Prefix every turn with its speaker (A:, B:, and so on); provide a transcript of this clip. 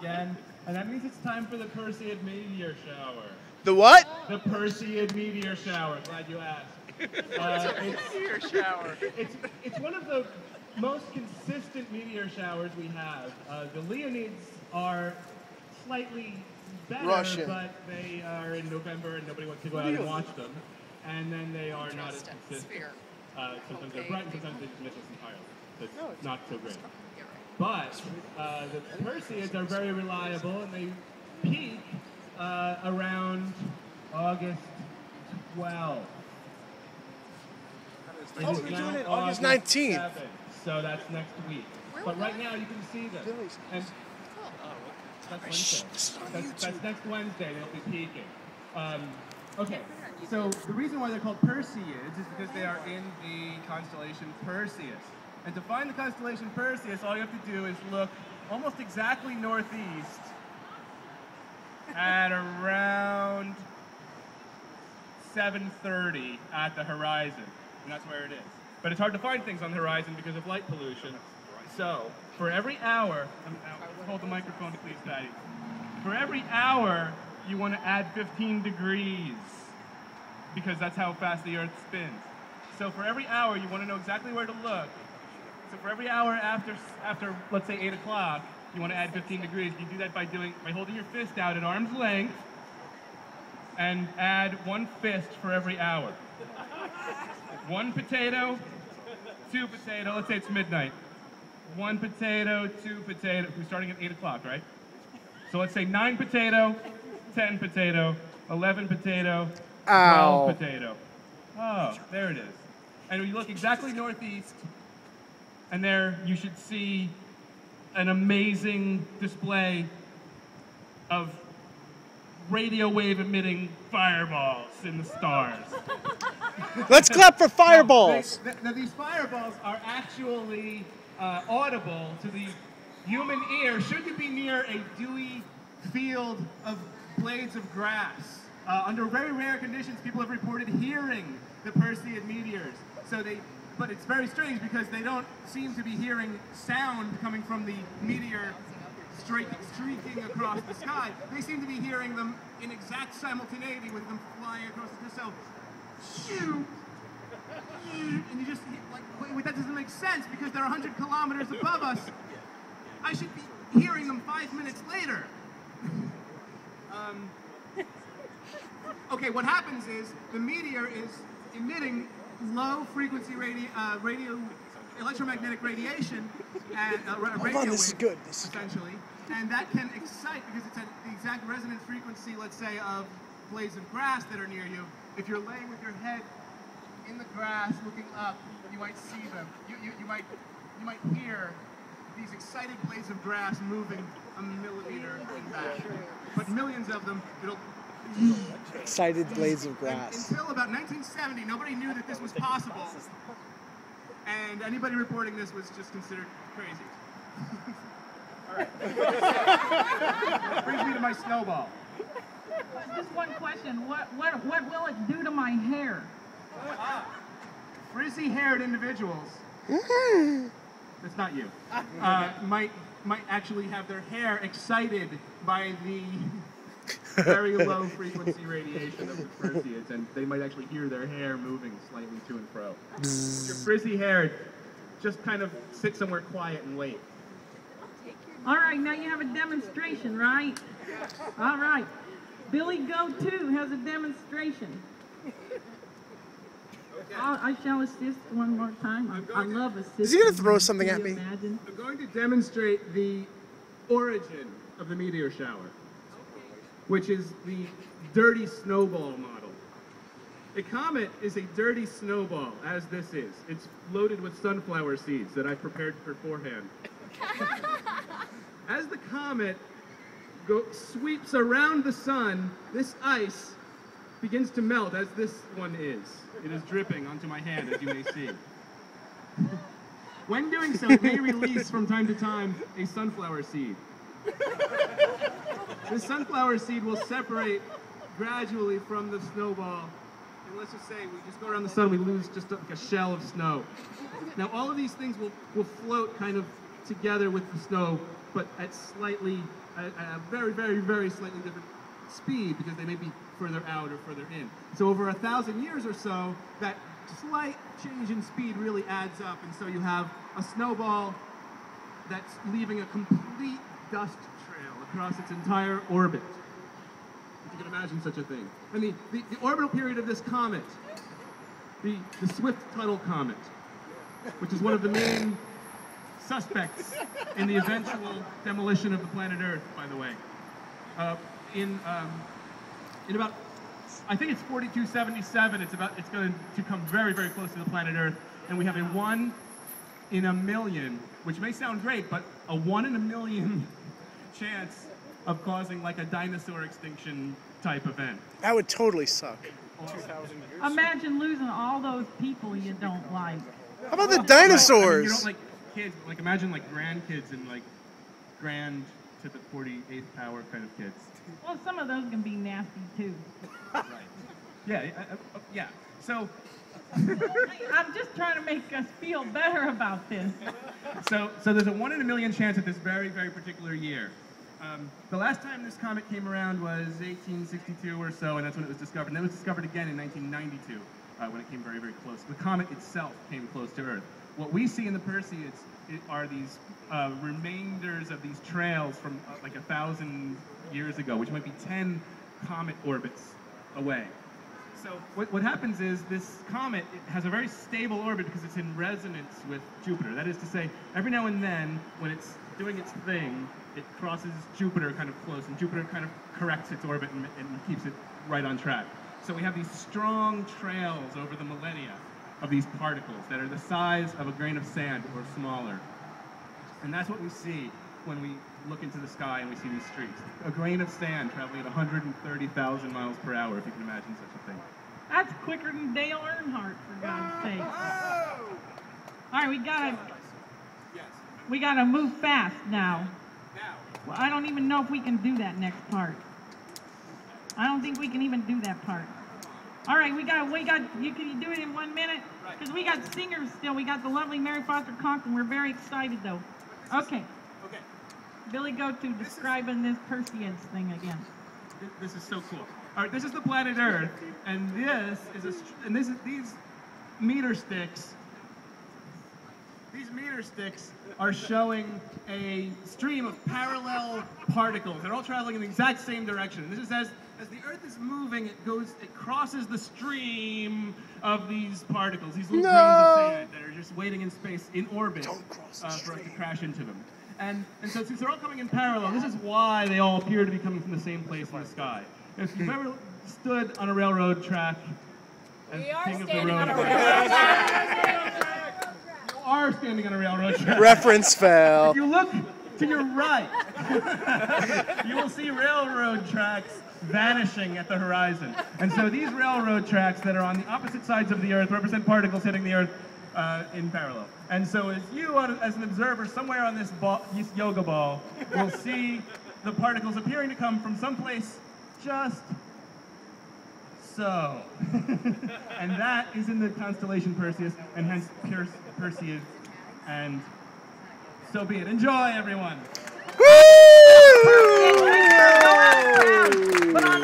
A: again, and that means it's time for the Perseid meteor shower.
B: The what?
A: The Perseid meteor shower. Glad you asked.
C: Meteor shower.
A: It's one of the most consistent meteor showers we have. The Leonids are slightly better,
B: Russian.
A: but they are in November and nobody wants to go out and watch them. And then they are not as consistent. Sometimes they're bright and sometimes they just miss us entirely. So it's not so great. But the Perseids are very reliable and they peak around August 12th.
B: Oh, we're doing it August 19th.
A: 7th, so that's next week. But right now you can see them. And that's Wednesday. That's next Wednesday. They'll be peaking. Okay, so the reason why they're called Perseids is because they are in the constellation Perseus. And to find the constellation Perseus, all you have to do is look almost exactly northeast at around 7:30 at the horizon. And that's where it is. But it's hard to find things on the horizon because of light pollution. So, for every hour, hold the microphone please, Patty. For every hour, you want to add 15 degrees because that's how fast the Earth spins. So for every hour, you want to know exactly where to look. So for every hour after let's say 8 o'clock, you want to add 15 degrees. You do that by holding your fist out at arm's length and add 1 fist for every hour. 1 potato, 2 potato, let's say it's midnight. 1 potato, 2 potato, we're starting at 8 o'clock, right? So let's say 9 potato, 10 potato, 11 potato, 12 potato. Oh, there it is. And you look exactly northeast, and there you should see an amazing display of radio wave emitting fireballs in the stars.
B: Let's clap for fireballs.
A: Now, these fireballs are actually audible to the human ear should you be near a dewy field of blades of grass. Under very rare conditions, people have reported hearing the Perseid meteors. But it's very strange because they don't seem to be hearing sound coming from the meteor streaking across the sky. They seem to be hearing them in exact simultaneity with them flying across the sky. So, and you just like, wait, that doesn't make sense because they're 100 kilometers above us. I should be hearing them 5 minutes later. Okay, what happens is the meteor is emitting low-frequency electromagnetic radiation, and radio wave,
B: this is good. This is
A: essentially, and that can excite because it's at the exact resonant frequency, let's say, of blades of grass that are near you. If you're laying with your head in the grass, looking up, you might see them. You might hear these excited blades of grass moving a millimeter in back. But millions of them, it'll...
B: Excited blades of grass.
A: Until about 1970, nobody knew that this was possible. And anybody reporting this was just considered crazy. All right. Brings me to my snowball.
D: Just one question. What will it do to my hair?
A: Frizzy-haired individuals, that's not you, might actually have their hair excited by the very low frequency radiation of the Persieds, and they might actually hear their hair moving slightly to and fro. If you're frizzy-haired, just kind of sit somewhere quiet and wait.
D: All right, now you have a demonstration, right? All right. Billy Goto has a demonstration.
A: Okay.
D: I shall assist one more time. I love assisting.
B: Is he going to throw something at me?
D: Imagine?
A: I'm going to demonstrate the origin of the meteor shower, which is the dirty snowball model. A comet is a dirty snowball, as this is. It's loaded with sunflower seeds that I prepared beforehand. As the comet sweeps around the sun, this ice begins to melt, as this one is. It is dripping onto my hand, as you may see. When doing so, it may release from time to time a sunflower seed. This sunflower seed will separate gradually from the snowball. And let's just say we just go around the sun, we lose just like a shell of snow. Now all of these things will float kind of together with the snow but at a very, very, very slightly different speed because they may be further out or further in. So over 1,000 years or so, that slight change in speed really adds up, and so you have a snowball that's leaving a complete dust trail across its entire orbit. If you can imagine such a thing. And the orbital period of this comet, the Swift-Tuttle comet, which is one of the main suspects in the eventual demolition of the planet Earth, by the way. In about, I think it's 4277, it's going to come very, very close to the planet Earth, and we have a 1 in a million, which may sound great, but a 1 in a million chance of causing like a dinosaur extinction type event.
B: That would totally suck.
C: 2,000 years.
D: Imagine losing all those people you don't like.
B: How about the
A: Right,
B: dinosaurs?
A: I mean, you don't like kids, like imagine like grandkids and like grand to the 48th power kind of kids.
D: Well, some of those can be nasty too.
A: Right. Yeah, yeah. So,
D: I'm just trying to make us feel better about this.
A: so there's a 1 in a million chance at this very, very particular year. The last time this comet came around was 1862 or so, and that's when it was discovered. And then it was discovered again in 1992, when it came very, very close. The comet itself came close to Earth. What we see in the Perseids are these remainders of these trails from like 1,000 years ago, which might be 10 comet orbits away. So what happens is this comet, it has a very stable orbit because it's in resonance with Jupiter. That is to say, every now and then, when it's doing its thing, it crosses Jupiter kind of close, and Jupiter kind of corrects its orbit and keeps it right on track. So we have these strong trails over the millennia of these particles that are the size of a grain of sand or smaller. And that's what we see when we look into the sky and we see these streaks. A grain of sand traveling at 130,000 miles per hour, if you can imagine such a thing.
D: That's quicker than Dale Earnhardt, for God's sake. All right, we gotta move fast now. Well, I don't even know if we can do that next part. I don't think we can even do that part. All right, can you do it in 1 minute? Because we got singers still. We got the lovely Mary Foster Conklin. We're very excited, though. Okay. Billy Goto describing this Persieds thing again.
A: This is so cool. All right, this is the planet Earth, and these meter sticks. These meter sticks are showing a stream of parallel particles. They're all traveling in the exact same direction. This is as the Earth is moving, it crosses the stream of these particles, these little grains of sand that are just waiting in space, in orbit, for us to crash into them. And so since they're all coming in parallel, this is why they all appear to be coming from the same place in the sky. If you've ever stood on a railroad track as king of the road, you are standing on a railroad track.
B: Reference fail.
A: If you look to your right, you will see railroad tracks vanishing at the horizon. And so these railroad tracks that are on the opposite sides of the Earth represent particles hitting the Earth in parallel. And so as you, as an observer, somewhere on this yoga ball, will see the particles appearing to come from someplace just so. And that is in the constellation Perseus, and hence Perseid, and so be it. Enjoy, everyone.
B: Woo!
D: But on